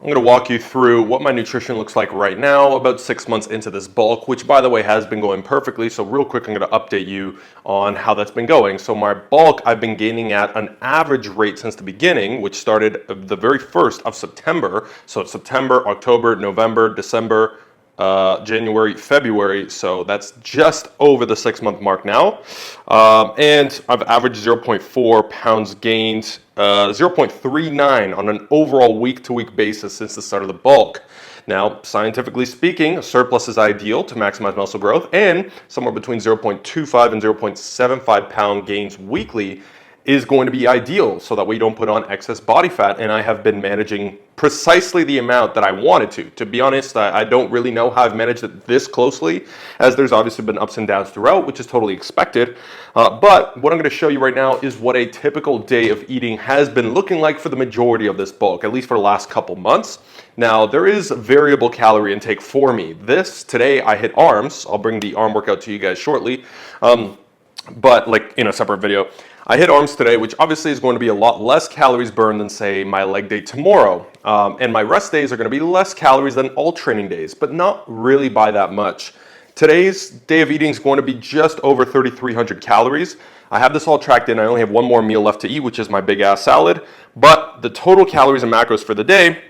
I'm going to walk you through what my nutrition looks like right now, about 6 months into this bulk, which by the way has been going perfectly. So real quick, I'm going to update you on how that's been going. So my bulk, I've been gaining at an average rate since the beginning, which started the very 1st of September. So it's September, October, November, December, January, February, so that's just over the 6-month mark now. And I've averaged 0.4 pounds gained, 0.39 on an overall week-to-week basis since the start of the bulk. Now, scientifically speaking, a surplus is ideal to maximize muscle growth, and somewhere between 0.25 and 0.75 pound gains weekly is going to be ideal so that we don't put on excess body fat. And I have been managing precisely the amount that I wanted to. To be honest, I don't really know how I've managed it this closely, as there's obviously been ups and downs throughout, which is totally expected. But what I'm going to show you right now is what a typical day of eating has been looking like for the majority of this bulk, at least for the last couple months. Now, there is variable calorie intake for me. Today I hit arms. I'll bring the arm workout to you guys shortly. But like in a separate video, I hit arms today, which obviously is going to be a lot less calories burned than say my leg day tomorrow. And my rest days are going to be less calories than all training days, but not really by that much. Today's day of eating is going to be just over 3,300 calories. I have this all tracked in. I only have one more meal left to eat, which is my big ass salad. But the total calories and macros for the day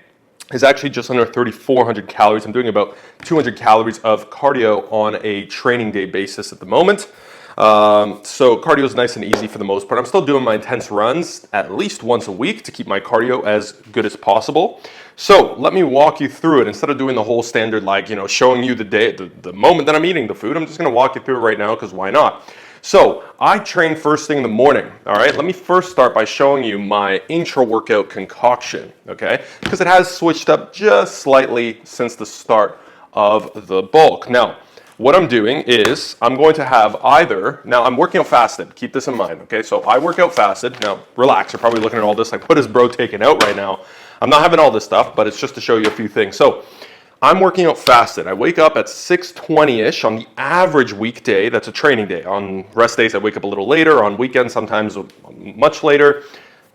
is actually just under 3,400 calories. I'm doing about 200 calories of cardio on a training day basis at the moment. So cardio is nice and easy for the most part. I'm still doing my intense runs at least once a week to keep my cardio as good as possible. So let me walk you through it. Instead of doing the whole standard, like, showing you the moment that I'm eating the food, I'm just going to walk you through it right now because why not? So I train first thing in the morning. All right, let me first start by showing you my intra-workout concoction, okay? Because it has switched up just slightly since the start of the bulk. Now, what I'm doing is I'm going to have now I'm working out fasted. Keep this in mind, okay? So I work out fasted. Now, relax. You're probably looking at all this like, what is bro taking out right now? I'm not having all this stuff, but it's just to show you a few things. So I'm working out fasted. I wake up at 6:20-ish on the average weekday. That's a training day. On rest days, I wake up a little later. On weekends, sometimes much later.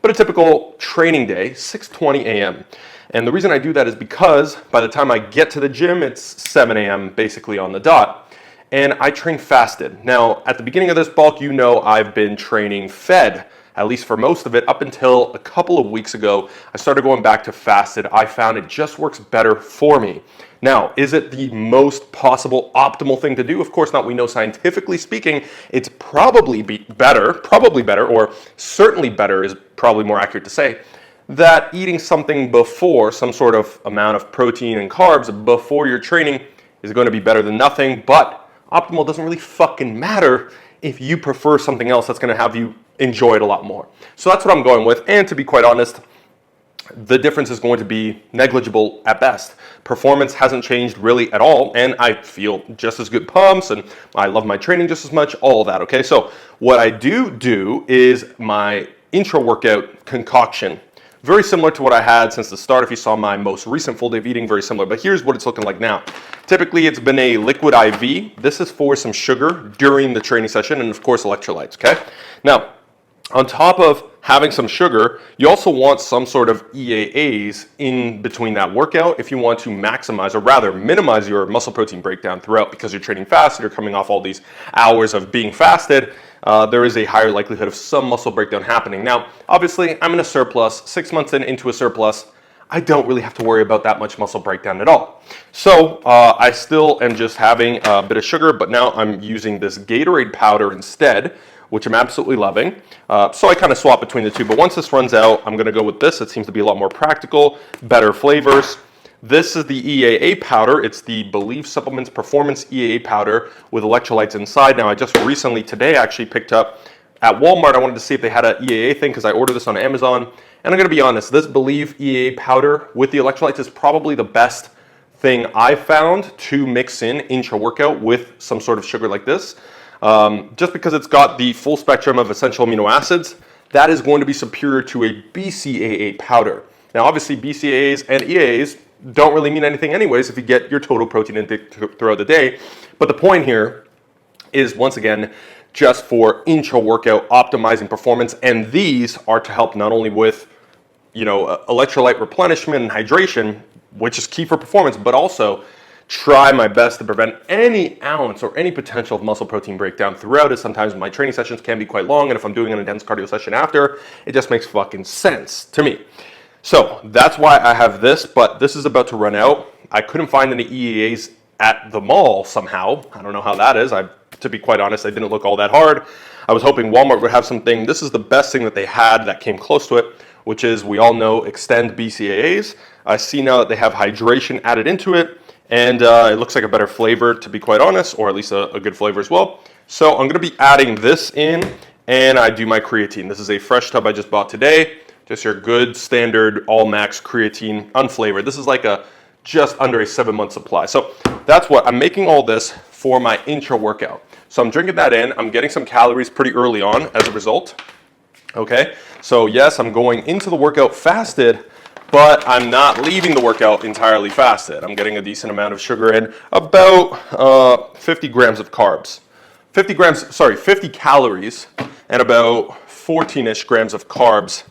But a typical training day, 6:20 a.m. And the reason I do that is because by the time I get to the gym, it's 7 a.m. basically on the dot. And I train fasted. Now, at the beginning of this bulk, I've been training fed, at least for most of it, up until a couple of weeks ago. I started going back to fasted. I found it just works better for me. Now, is it the most possible optimal thing to do? Of course not. We know scientifically speaking, it's probably better, or certainly better is probably more accurate to say, that eating something before, some sort of amount of protein and carbs before your training is going to be better than nothing. But optimal doesn't really fucking matter if you prefer something else that's going to have you enjoy it a lot more. So that's what I'm going with. And to be quite honest, the difference is going to be negligible at best. Performance hasn't changed really at all, and I feel just as good pumps, and I love my training just as much, all of that, okay? So what I do is my intra-workout concoction. Very similar to what I had since the start. If you saw my most recent full day of eating, very similar. But here's what it's looking like now. Typically, it's been a liquid IV. This is for some sugar during the training session, and of course, electrolytes, okay? Now, on top of having some sugar, you also want some sort of EAAs in between that workout if you want to maximize, or rather minimize, your muscle protein breakdown throughout, because you're training fast, you're coming off all these hours of being fasted. There is a higher likelihood of some muscle breakdown happening. Now, obviously, I'm in a surplus. 6 months into a surplus, I don't really have to worry about that much muscle breakdown at all. So I still am just having a bit of sugar, but now I'm using this Gatorade powder instead, which I'm absolutely loving. So I kind of swap between the two. But once this runs out, I'm going to go with this. It seems to be a lot more practical, better flavors. This is the EAA powder. It's the Believe Supplements Performance EAA powder with electrolytes inside. Now, I just recently, today, actually picked up at Walmart. I wanted to see if they had an EAA thing because I ordered this on Amazon. And I'm going to be honest, this Believe EAA powder with the electrolytes is probably the best thing I found to mix in intra-workout with some sort of sugar like this. Just because it's got the full spectrum of essential amino acids, that is going to be superior to a BCAA powder. Now, obviously, BCAAs and EAAs don't really mean anything anyways if you get your total protein intake throughout the day. But the point here is, once again, just for intra-workout optimizing performance. And these are to help not only with electrolyte replenishment and hydration, which is key for performance, but also try my best to prevent any ounce or any potential of muscle protein breakdown throughout it. Sometimes my training sessions can be quite long, and if I'm doing an intense cardio session after, it just makes fucking sense to me. So that's why I have this, but this is about to run out. I couldn't find any EAAs at the mall somehow. I don't know how that is. To be quite honest, I didn't look all that hard. I was hoping Walmart would have something. This is the best thing that they had that came close to it, which is, we all know, Extend BCAAs. I see now that they have hydration added into it, and it looks like a better flavor, to be quite honest, or at least a good flavor as well. So I'm going to be adding this in, and I do my creatine. This is a fresh tub I just bought today. Just your good standard all max creatine, unflavored. This is like just under a 7-month supply. So that's what I'm making all this for my intra-workout. So I'm drinking that in. I'm getting some calories pretty early on as a result. Okay, so yes, I'm going into the workout fasted, but I'm not leaving the workout entirely fasted. I'm getting a decent amount of sugar in, about 50 grams of carbs. 50 calories and about 14-ish grams of carbs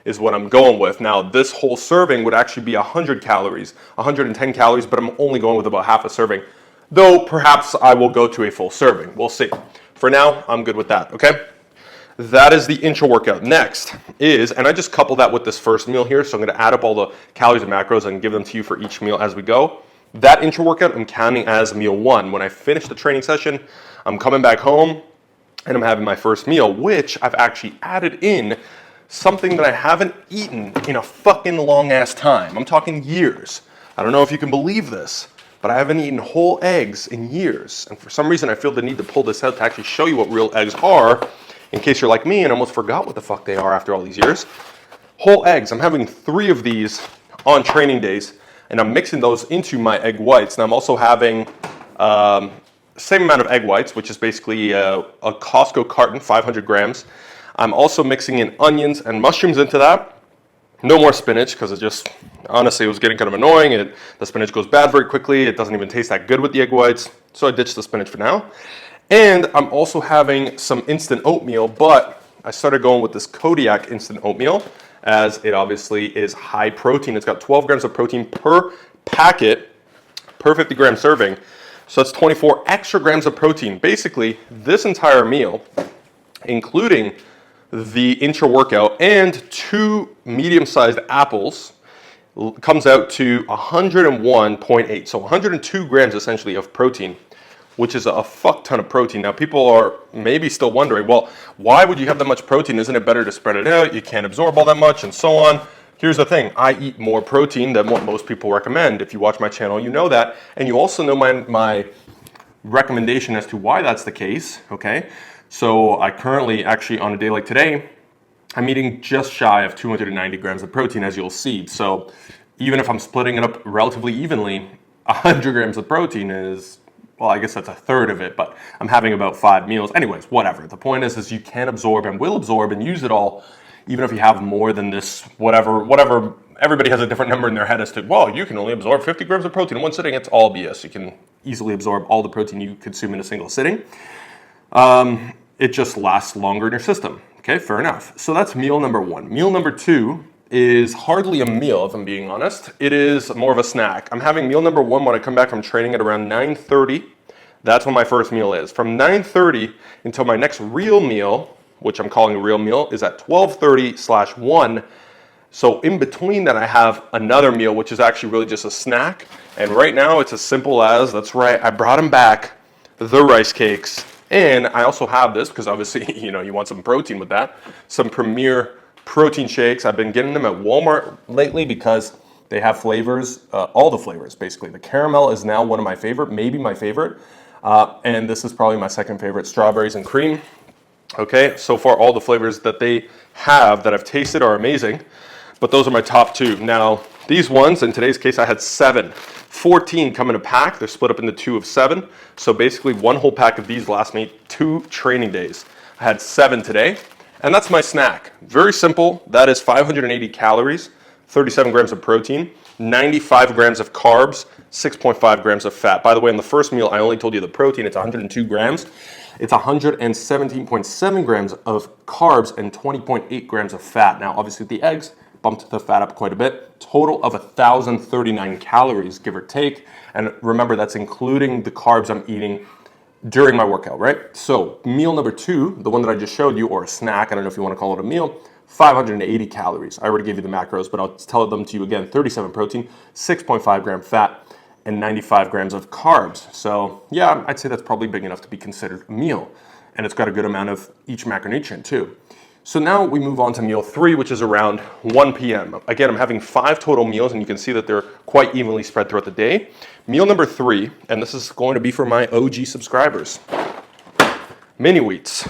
is what I'm going with. Now, this whole serving would actually be 100 calories, 110 calories, but I'm only going with about half a serving. Though perhaps I will go to a full serving. We'll see. For now, I'm good with that, okay? That is the intra-workout. Next is, and I just couple that with this first meal here, so I'm going to add up all the calories and macros and give them to you for each meal as we go. That intra-workout I'm counting as meal 1. When I finish the training session, I'm coming back home and I'm having my first meal, which I've actually added in something that I haven't eaten in a fucking long ass time. I'm talking years. I don't know if you can believe this, but I haven't eaten whole eggs in years. And for some reason, I feel the need to pull this out to actually show you what real eggs are, in case you're like me and almost forgot what the fuck they are after all these years. Whole eggs. I'm having 3 of these on training days, and I'm mixing those into my egg whites. And I'm also having same amount of egg whites, which is basically a Costco carton, 500 grams. I'm also mixing in onions and mushrooms into that. No more spinach, because honestly, it was getting kind of annoying. The spinach goes bad very quickly. It doesn't even taste that good with the egg whites. So I ditched the spinach for now. And I'm also having some instant oatmeal, but I started going with this Kodiak instant oatmeal, as it obviously is high protein. It's got 12 grams of protein per packet, per 50 gram serving. So that's 24 extra grams of protein. Basically, this entire meal, including the intra-workout and 2 medium-sized apples, comes out to 101.8. So 102 grams essentially of protein, which is a fuck ton of protein. Now, people are maybe still wondering, well, why would you have that much protein? Isn't it better to spread it out? You can't absorb all that much and so on. Here's the thing. I eat more protein than what most people recommend. If you watch my channel, you know that. And you also know my recommendation as to why that's the case, okay? So I currently, actually on a day like today, I'm eating just shy of 290 grams of protein, as you'll see. So even if I'm splitting it up relatively evenly, 100 grams of protein is, well, I guess that's a third of it, but I'm having about 5 meals. Anyways, whatever. The point is you can absorb and will absorb and use it all, even if you have more than this, whatever. Everybody has a different number in their head as to, well, you can only absorb 50 grams of protein in one sitting. It's all BS. You can easily absorb all the protein you consume in a single sitting. It just lasts longer in your system. Okay, fair enough. So that's meal number 1. Meal number 2 is hardly a meal, if I'm being honest. It is more of a snack. I'm having meal number 1 when I come back from training at around 9:30. That's when my first meal is. From 9:30 until my next real meal, which I'm calling a real meal, is at 12:30/1. So in between that, I have another meal, which is actually really just a snack. And right now, it's as simple as, that's right, I brought them back, the rice cakes. And I also have this, because obviously, you want some protein with that, some Premier protein shakes. I've been getting them at Walmart lately because they have flavors, all the flavors, basically. The caramel is now one of my favorite, maybe my favorite. And this is probably my second favorite, strawberries and cream. Okay, so far all the flavors that they have that I've tasted are amazing, but those are my top 2. Now, these ones, in today's case, I had 7. 14 come in a pack. They're split up into 2 of 7. So basically, 1 whole pack of these lasts me 2 training days. I had 7 today, and that's my snack. Very simple. That is 580 calories, 37 grams of protein, 95 grams of carbs, 6.5 grams of fat. By the way, in the first meal, I only told you the protein. It's 102 grams. It's 117.7 grams of carbs and 20.8 grams of fat. Now, obviously, with the eggs, bumped the fat up quite a bit. Total of 1,039 calories, give or take. And remember, that's including the carbs I'm eating during my workout, right? So meal number 2, the one that I just showed you, or a snack, I don't know if you want to call it a meal, 580 calories. I already gave you the macros, but I'll tell them to you again. 37 protein, 6.5 gram fat, and 95 grams of carbs. So yeah, I'd say that's probably big enough to be considered a meal. And it's got a good amount of each macronutrient too. So now we move on to meal 3, which is around 1 p.m. Again, I'm having 5 total meals, and you can see that they're quite evenly spread throughout the day. Meal number 3, and this is going to be for my OG subscribers. Mini wheats.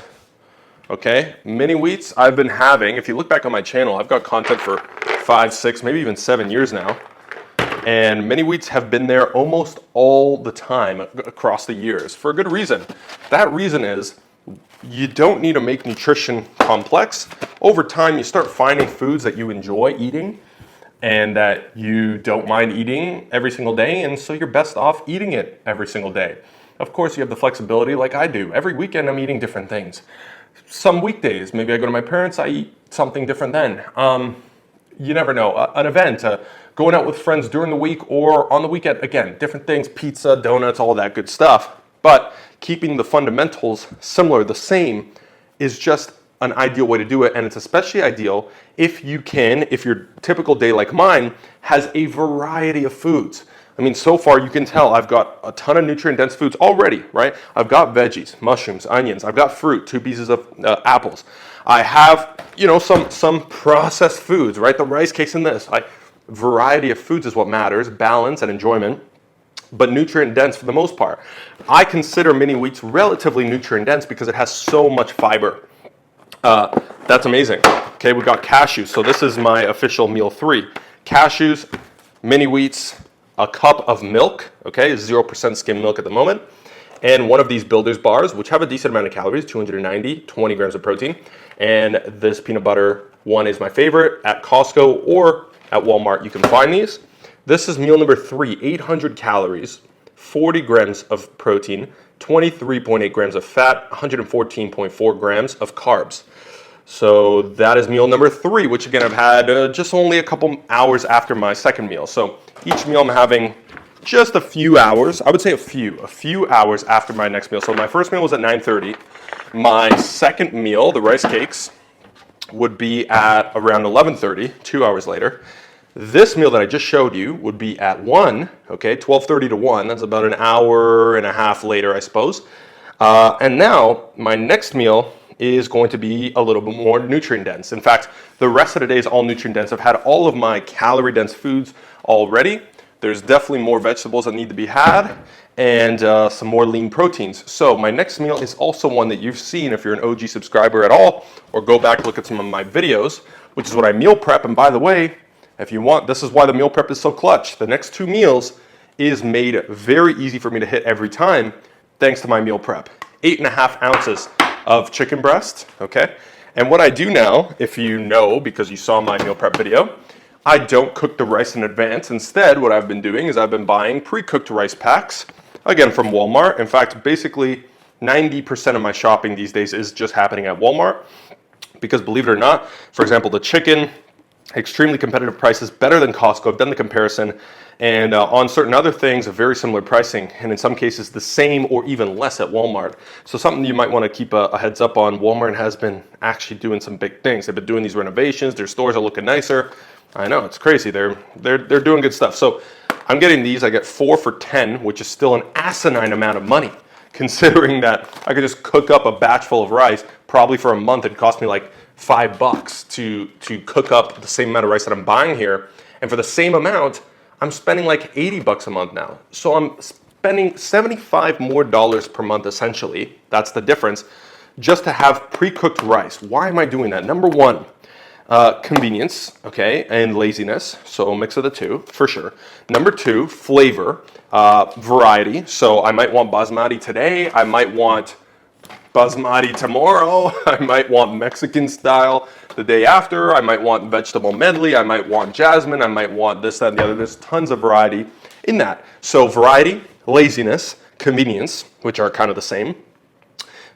Okay, mini wheats I've been having, if you look back on my channel, I've got content for 5, 6, maybe even 7 years now. And mini wheats have been there almost all the time across the years for a good reason. That reason is you don't need to make nutrition complex. Over time, you start finding foods that you enjoy eating and that you don't mind eating every single day, and so you're best off eating it every single day. Of course, you have the flexibility like I do. Every weekend, I'm eating different things. Some weekdays, maybe I go to my parents', I eat something different then. You never know. An event, going out with friends during the week or on the weekend, again, different things, pizza, donuts, all that good stuff. But keeping the fundamentals similar, the same, is just an ideal way to do it. And it's especially ideal if you can, if your typical day like mine has a variety of foods. I mean, so far you can tell I've got a ton of nutrient-dense foods already, right? I've got veggies, mushrooms, onions. I've got fruit, 2 pieces of apples. I have, some processed foods, right? The rice cakes and this. Variety of foods is what matters, balance and enjoyment, but nutrient-dense for the most part. I consider mini wheats relatively nutrient-dense because it has so much fiber. That's amazing. Okay, we've got cashews. So this is my official meal 3. Cashews, mini wheats, a cup of milk, okay, 0% skim milk at the moment, and one of these Builder's bars, which have a decent amount of calories, 290, 20 grams of protein, and this peanut butter one is my favorite. At Costco or at Walmart, you can find these. This is meal number 3, 800 calories, 40 grams of protein, 23.8 grams of fat, 114.4 grams of carbs. So that is meal number 3, which again I've had just only a couple hours after my second meal. So each meal I'm having just a few hours, I would say a few hours after my next meal. So my first meal was at 9:30. My second meal, the rice cakes, would be at around 11:30, 2 hours later. This meal that I just showed you would be at 1, okay, 12:30 to 1. That's about an hour and a half later, I suppose. And now my next meal is going to be a little bit more nutrient dense. In fact, the rest of the day is all nutrient dense. I've had all of my calorie dense foods already. There's definitely more vegetables that need to be had and some more lean proteins. So my next meal is also one that you've seen if you're an OG subscriber at all, or go back and look at some of my videos, which is what I meal prep. And by the way, if you want, this is why the meal prep is so clutch. The next 2 meals is made very easy for me to hit every time thanks to my meal prep. 8.5 ounces of chicken breast, okay? And what I do now, if you know, because you saw my meal prep video, I don't cook the rice in advance. Instead, what I've been doing is I've been buying pre-cooked rice packs, again from Walmart. In fact, basically 90% of my shopping these days is just happening at Walmart because believe it or not, for example, the chicken, extremely competitive prices, better than Costco. I've done the comparison, and on certain other things, a very similar pricing, and in some cases the same or even less at Walmart. So something you might want to keep a heads up on. Walmart has been actually doing some big things. They've been doing these renovations. Their stores are looking nicer. I know, it's crazy. They're doing good stuff. So I'm getting these. I get 4 for $10, which is still an asinine amount of money, considering that I could just cook up a batch full of rice. Probably for a month, it'd cost me like $5 to cook up the same amount of rice that I'm buying here. And for the same amount, I'm spending like $80 a month now. So I'm spending $75 more per month essentially. That's the difference, just to have pre-cooked rice. Why am I doing that? Number 1, convenience, okay, and laziness. So a mix of the two, for sure. Number 2, flavor, variety. So I might want basmati today. I might want basmati tomorrow. I might want Mexican style the day after. I might want vegetable medley. I might want jasmine. I might want this, that, and the other. There's tons of variety in that. So variety, laziness, convenience, which are kind of the same.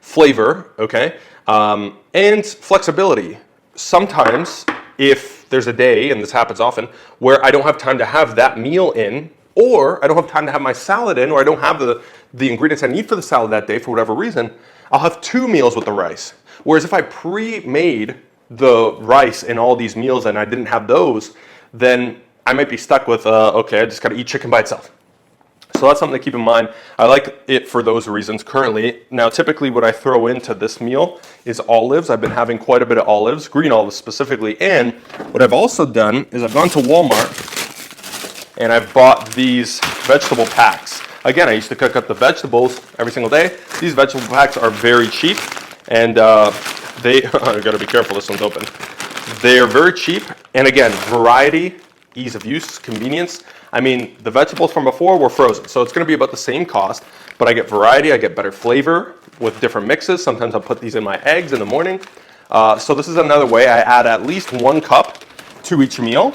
Flavor, okay, and flexibility. Sometimes if there's a day, and this happens often, where I don't have time to have that meal in, or I don't have time to have my salad in, or I don't have the ingredients I need for the salad that day for whatever reason, I'll have 2 meals with the rice. Whereas if I pre-made the rice in all these meals and I didn't have those, then I might be stuck with, okay, I just gotta eat chicken by itself. So that's something to keep in mind. I like it for those reasons currently. Now, typically what I throw into this meal is olives. I've been having quite a bit of olives, green olives specifically. And what I've also done is I've gone to Walmart and I've bought these vegetable packs. Again, I used to cook up the vegetables every single day. These vegetable packs are very cheap, and they, I gotta be careful, this one's open. They are very cheap, and again, variety, ease of use, convenience. I mean, the vegetables from before were frozen, so it's gonna be about the same cost, but I get variety, I get better flavor with different mixes. Sometimes I'll put these in my eggs in the morning. So this is another way. I add at least 1 cup to each meal.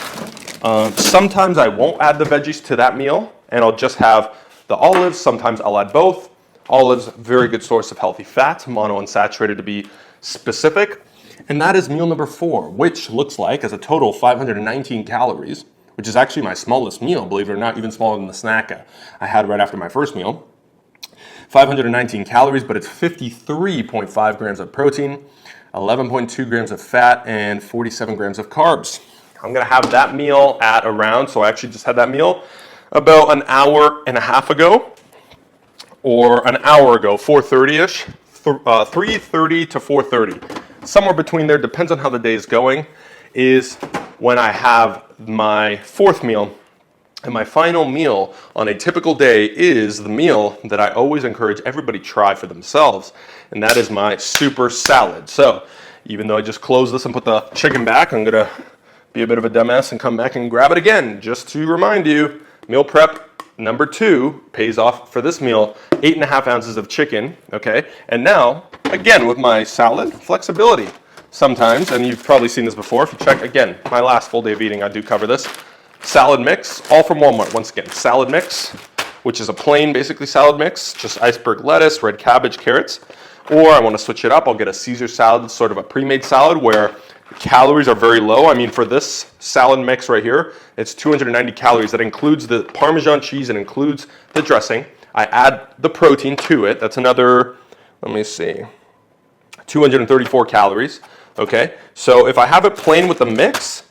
Sometimes I won't add the veggies to that meal, and I'll just have the olives. Sometimes I'll add both. Olives, very good source of healthy fats, monounsaturated to be specific. And that is meal number 4, which looks like, as a total, 519 calories, which is actually my smallest meal, believe it or not, even smaller than the snack I had right after my first meal. 519 calories, but it's 53.5 grams of protein, 11.2 grams of fat, and 47 grams of carbs. I'm gonna have that meal at around, so I actually just had that meal about an hour and a half ago, or an hour ago, 4:30-ish, 3:30 to 4:30. Somewhere between there, depends on how the day is going, is when I have my 4th meal. And my final meal on a typical day is the meal that I always encourage everybody try for themselves, and that is my super salad. So even though I just closed this and put the chicken back, I'm gonna be a bit of a dumbass and come back and grab it again, just to remind you, meal prep number 2 pays off for this meal, 8.5 ounces of chicken, okay? And now, again, with my salad, flexibility. Sometimes, and you've probably seen this before, if you check, again, my last full day of eating, I do cover this. Salad mix, all from Walmart, once again. Salad mix, which is a plain, basically, salad mix, just iceberg lettuce, red cabbage, carrots. Or I want to switch it up, I'll get a Caesar salad, sort of a pre-made salad where the calories are very low. I mean, for this salad mix right here, it's 290 calories. That includes the Parmesan cheese, it includes the dressing. I add the protein to it. That's another, let me see, 234 calories. Okay, so if I have it plain with the mix,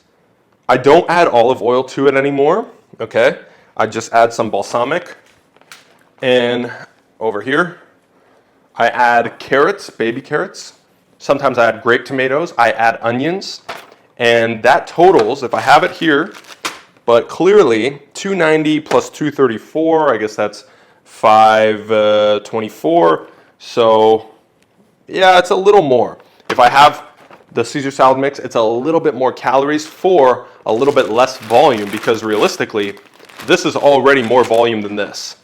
I don't add olive oil to it anymore. Okay, I just add some balsamic, and over here, I add carrots, baby carrots. Sometimes I add grape tomatoes, I add onions, and that totals, if I have it here, but clearly 290 plus 234, I guess that's 524. So yeah, it's a little more. If I have the Caesar salad mix, it's a little bit more calories for a little bit less volume, because realistically, this is already more volume than this.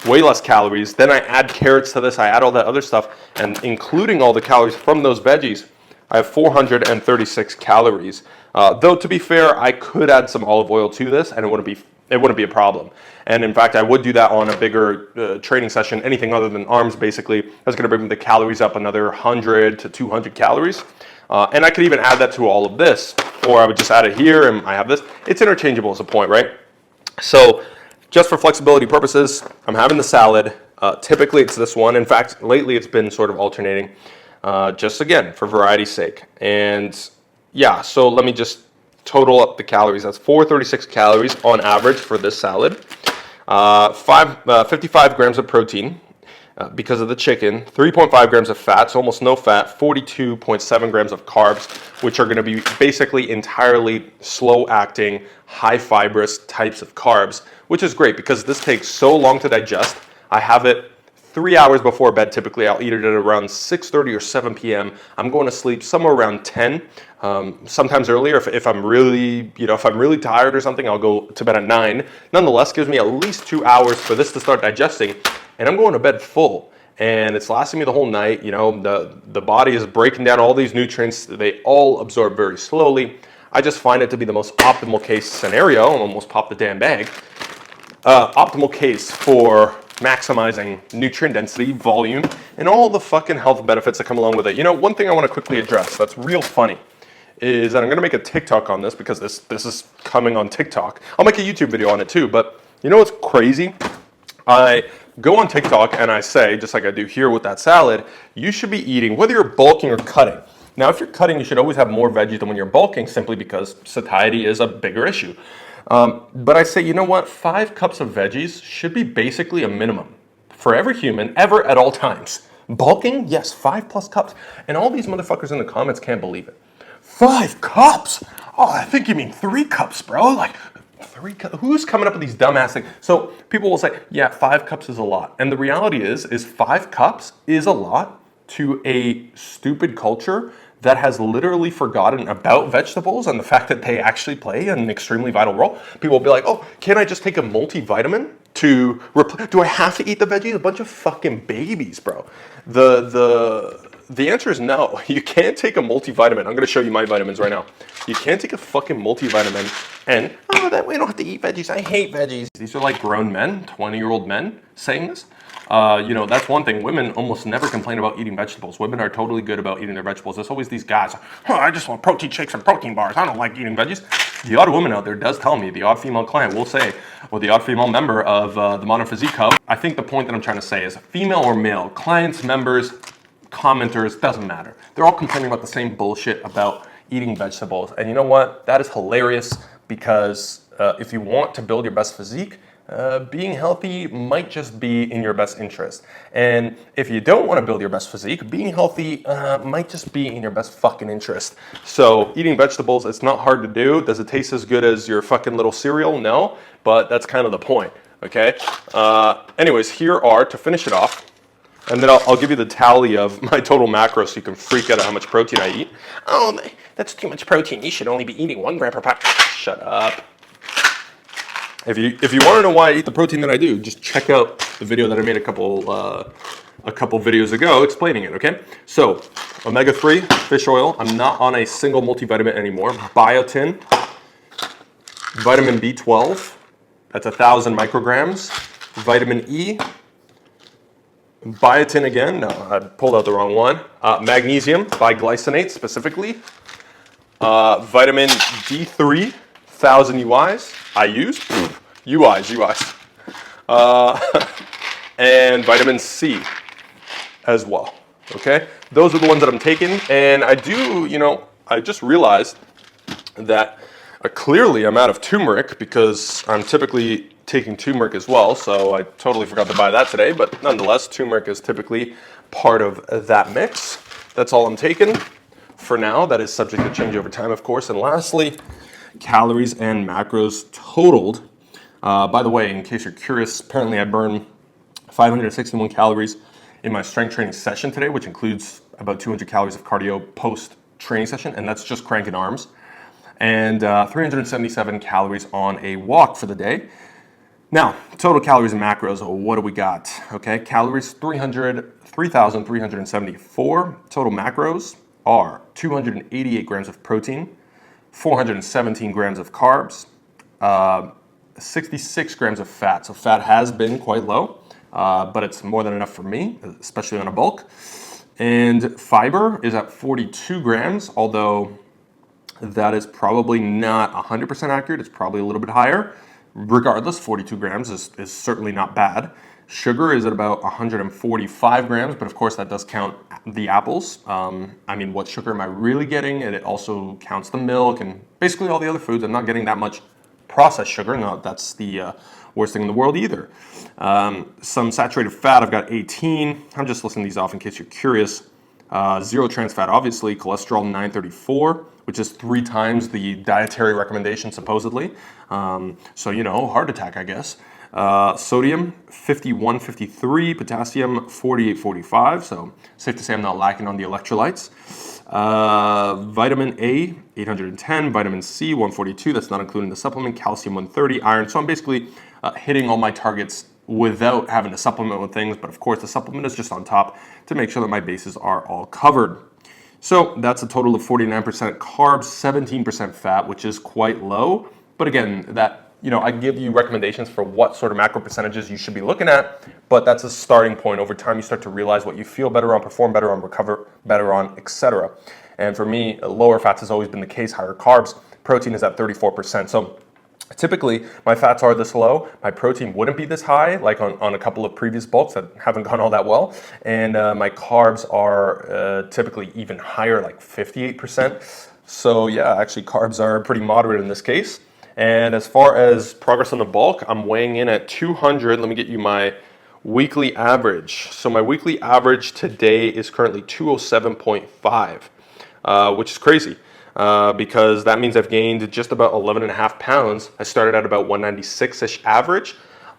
Way less calories. Then I add carrots to this, I add all that other stuff, and including all the calories from those veggies, I have 436 calories. Though to be fair, I could add some olive oil to this and it wouldn't be a problem. And in fact, I would do that on a bigger training session. Anything other than arms, basically, that's gonna bring the calories up another 100 to 200 calories. And I could even add that to all of this, or I would just add it here and I have this. It's interchangeable is the point, right? So just for flexibility purposes, I'm having the salad. Typically it's this one. In fact, lately it's been sort of alternating, just again, for variety's sake. And yeah, so let me just total up the calories. That's 436 calories on average for this salad. 55 grams of protein because of the chicken, 3.5 grams of fat, so almost no fat, 42.7 grams of carbs, which are gonna be basically entirely slow-acting, high fibrous types of carbs, which is great because this takes so long to digest. I have it 3 hours before bed. Typically, I'll eat it at around 6:30 or 7 p.m. I'm going to sleep somewhere around 10. Sometimes earlier, if I'm really, if I'm really tired or something, I'll go to bed at 9. Nonetheless, gives me at least 2 hours for this to start digesting, and I'm going to bed full. And it's lasting me the whole night. The body is breaking down all these nutrients. They all absorb very slowly. I just find it to be the most optimal case scenario. I almost popped the damn bag. Optimal case for maximizing nutrient density, volume, and all the fucking health benefits that come along with it. One thing I want to quickly address that's real funny is that I'm going to make a TikTok on this because this is coming on TikTok. I'll make a YouTube video on it too, but you know what's crazy? I go on TikTok and I say, just like I do here with that salad, you should be eating, whether you're bulking or cutting. Now, if you're cutting, you should always have more veggies than when you're bulking, simply because satiety is a bigger issue. But I say, you know what? 5 cups of veggies should be basically a minimum for every human, ever, at all times. Bulking, yes, 5+ cups. And all these motherfuckers in the comments can't believe it. 5 cups? Oh, I think you mean 3 cups, bro. Like, 3 cups? Who's coming up with these dumbass things? So people will say, yeah, 5 cups is a lot. And the reality is 5 cups is a lot to a stupid culture that has literally forgotten about vegetables and the fact that they actually play an extremely vital role. People will be like, oh, can't I just take a multivitamin to replace? Do I have to eat the veggies? A bunch of fucking babies, bro. The answer is no. You can't take a multivitamin. I'm going to show you my vitamins right now. You can't take a fucking multivitamin and, oh, that we don't have to eat veggies. I hate veggies. These are like grown men, 20-year-old men saying this. You know, that's one thing. Women almost never complain about eating vegetables. Women are totally good about eating their vegetables. There's always these guys, oh, I just want protein shakes and protein bars. I don't like eating veggies. The odd woman out there does tell me, the odd female client will say, or the odd female member of the Modern Physique Hub. I think the point that I'm trying to say is female or male, clients, members, commenters, doesn't matter. They're all complaining about the same bullshit about eating vegetables. And you know what? That is hilarious because if you want to build your best physique, being healthy might just be in your best interest. And if you don't want to build your best physique, being healthy might just be in your best fucking interest. So eating vegetables, it's not hard to do. Does it taste as good as your fucking little cereal? No, but that's kind of the point, okay? Anyways, here are, to finish it off, and then I'll give you the tally of my total macros so you can freak out at how much protein I eat. Oh, that's too much protein. You should only be eating 1 gram per pound. Shut up. If you want to know why I eat the protein that I do, just check out the video that I made a couple videos ago explaining it, okay? So, omega-3, fish oil. I'm not on a single multivitamin anymore. Biotin, vitamin B12, that's 1,000 micrograms. Vitamin E, biotin again, no, I pulled out the wrong one. Magnesium, biglycinate specifically. Vitamin D3, 1,000 UIs. I use UIs. And vitamin C as well. Okay, those are the ones that I'm taking, and I do, you know, I just realized that clearly I'm out of turmeric because I'm typically taking turmeric as well, so I totally forgot to buy that today, but nonetheless, turmeric is typically part of that mix. That's all I'm taking for now. That is subject to change over time, of course. And lastly, calories and macros totaled. By the way, in case you're curious, apparently I burned 561 calories in my strength training session today, which includes about 200 calories of cardio post-training session, and that's just cranking arms, and 377 calories on a walk for the day. Now, total calories and macros, what do we got? Okay, calories, 3,374. Total macros are 288 grams of protein, 417 grams of carbs, 66 grams of fat. So fat has been quite low, but it's more than enough for me, especially on a bulk. And fiber is at 42 grams, although that is probably not 100% accurate. It's probably a little bit higher. Regardless, 42 grams is certainly not bad. Sugar is at about 145 grams, but of course that does count the apples. I mean, what sugar am I really getting? And it also counts the milk and basically all the other foods. I'm not getting that much processed sugar. No, that's the worst thing in the world either. Some saturated fat, I've got 18. I'm just listing these off in case you're curious. Zero trans fat, obviously. Cholesterol, 934, which is 3 times the dietary recommendation, supposedly. So, you know, heart attack, I guess. Sodium, 5153. Potassium, 4845. So, safe to say I'm not lacking on the electrolytes. Vitamin A, 810. Vitamin C, 142. That's not including the supplement. Calcium, 130. Iron. So, I'm basically hitting all my targets without having to supplement with things, but of course the supplement is just on top to make sure that my bases are all covered. So that's a total of 49% carbs, 17% fat, which is quite low. But again, that, you know, I give you recommendations for what sort of macro percentages you should be looking at, but that's a starting point. Over time, you start to realize what you feel better on, perform better on, recover better on, etc. And for me, lower fats has always been the case, higher carbs. Protein is at 34%. So typically, my fats are this low. My protein wouldn't be this high, like on a couple of previous bulks that haven't gone all that well. And my carbs are typically even higher, like 58%. So yeah, actually carbs are pretty moderate in this case. And as far as progress on the bulk, I'm weighing in at 200. Let me get you my weekly average. So my weekly average today is currently 207.5, which is crazy. Because that means I've gained just about 11 and a half pounds. I started at about 196-ish average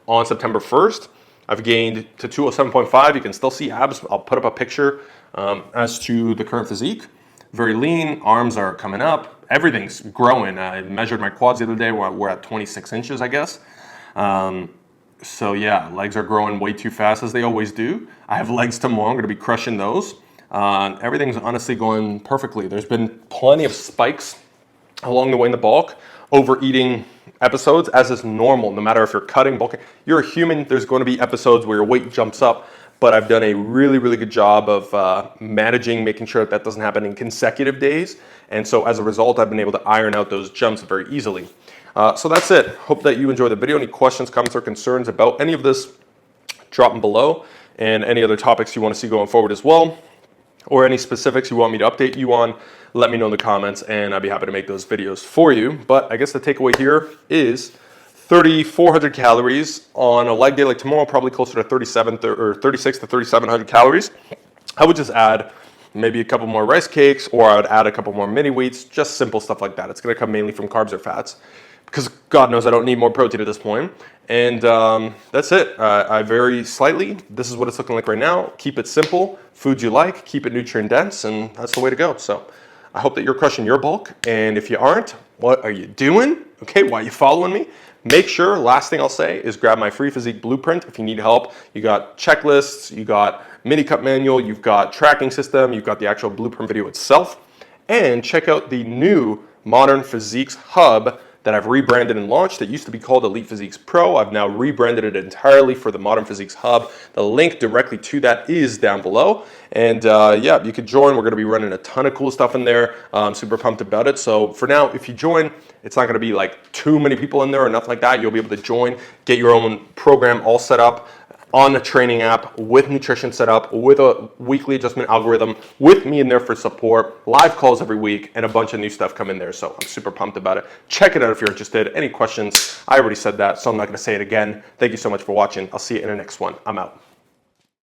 on September 1st. I've gained to 207.5. You can still see abs. I'll put up a picture as to the current physique. Very lean, arms are coming up. Everything's growing. I measured my quads the other day. We're at 26 inches, I guess. So yeah, legs are growing way too fast as they always do. I have legs tomorrow. I'm going to be crushing those. Everything's honestly going perfectly. There's been plenty of spikes along the way in the bulk, overeating episodes, as is normal, no matter if you're cutting, bulking. You're a human, there's going to be episodes where your weight jumps up, but I've done a really, really good job of managing, making sure that doesn't happen in consecutive days. And so as a result, I've been able to iron out those jumps very easily. So that's it. Hope that you enjoyed the video. Any questions, comments, or concerns about any of this, drop them below. And any other topics you want to see going forward as well, or any specifics you want me to update you on, let me know in the comments and I'd be happy to make those videos for you. But I guess the takeaway here is 3,400 calories on a leg day like tomorrow, probably closer to 36 to 3,700 calories. I would just add maybe a couple more rice cakes, or I would add a couple more mini wheats, just simple stuff like that. It's going to come mainly from carbs or fats, because God knows I don't need more protein at this point. And that's it. I vary slightly. This is what it's looking like right now. Keep it simple, foods you like, keep it nutrient dense, and that's the way to go. So I hope that you're crushing your bulk. And if you aren't, what are you doing? Okay, why are you following me? Make sure, last thing I'll say is grab my free physique blueprint if you need help. You got checklists, you got mini cut manual, you've got tracking system, you've got the actual blueprint video itself. And check out the new Modern Physiques Hub that I've rebranded and launched. It used to be called Elite Physiques Pro. I've now rebranded it entirely for the Modern Physiques Hub. The link directly to that is down below. And yeah, you could join. We're going to be running a ton of cool stuff in there. I'm super pumped about it. So for now, if you join, it's not going to be like too many people in there or nothing like that. You'll be able to join, get your own program all set up on the training app, with nutrition set up, with a weekly adjustment algorithm, with me in there for support, live calls every week, and a bunch of new stuff come in there. So I'm super pumped about it. Check it out if you're interested. Any questions? I already said that, so I'm not going to say it again. Thank you so much for watching. I'll see you in the next one. I'm out.